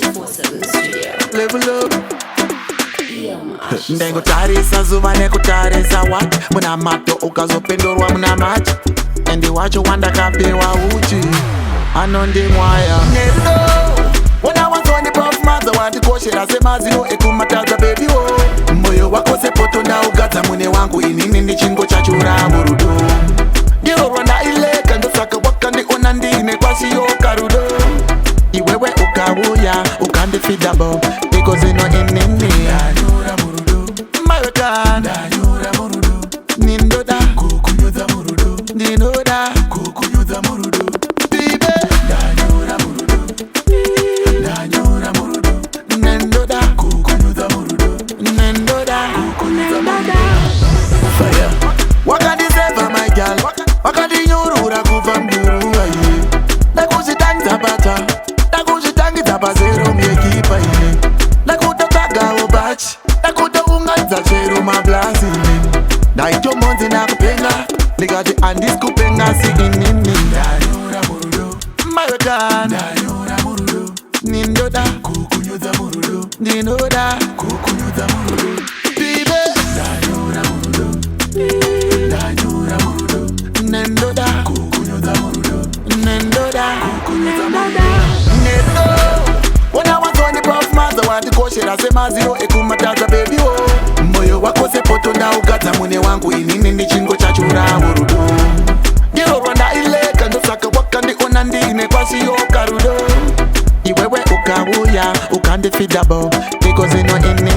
247 Studio. Level up. Ndengo tarisa zuva nekutarisa what muna mato ukazopendorwa muna mati endi wacho wandakapewa uchi anondimwaya nero wona wanzoni pafumadza wandikoshera semazino ekumatadza bebiwo moyo wako sepoto ndaugadza mune wangu inini ndichingo chachura murudo ndiro rwandaileka ndosaka wakandiona ndine kwasiyoka rudo iwewe ukauya ukandifidabo ikozino inini ndanyura murudo nindoda kukunyudza murudo ndinoda kukunyudza murudo bibe ndanyura murudo nendoda kukunyudza murudo nendoda kukunyudza murudo fire wakandiseva my girl wakandinyurura kubva mduruwa iye ndakuchitangidza bata ndakuchitangidza bazero myekipa iye ndakutotsvagawo bachi ndakutoungadza chero mablasi ine ndaichomonzi ndakupenga ndikati andisikupenga si inini ndanyura murudo mayoka ndanyura murudo nindoda kukunyudza murudo ndinoda kukunyudza murudo bibe ndanyura murudo nendoda kukunyudza murudo nendoda kukunyudza murudo nero wona wanzoni pafumadza wandikoshera semaziro ekumatadza bebiwo moyo wako sepoto ndaugadza mune wangu inini ndichingo chachura murudo ndiro rwandaileka ndosaka wakandiona ndine kwasiyoka rudo iwewe ukauya ukandifidabo ikozino inini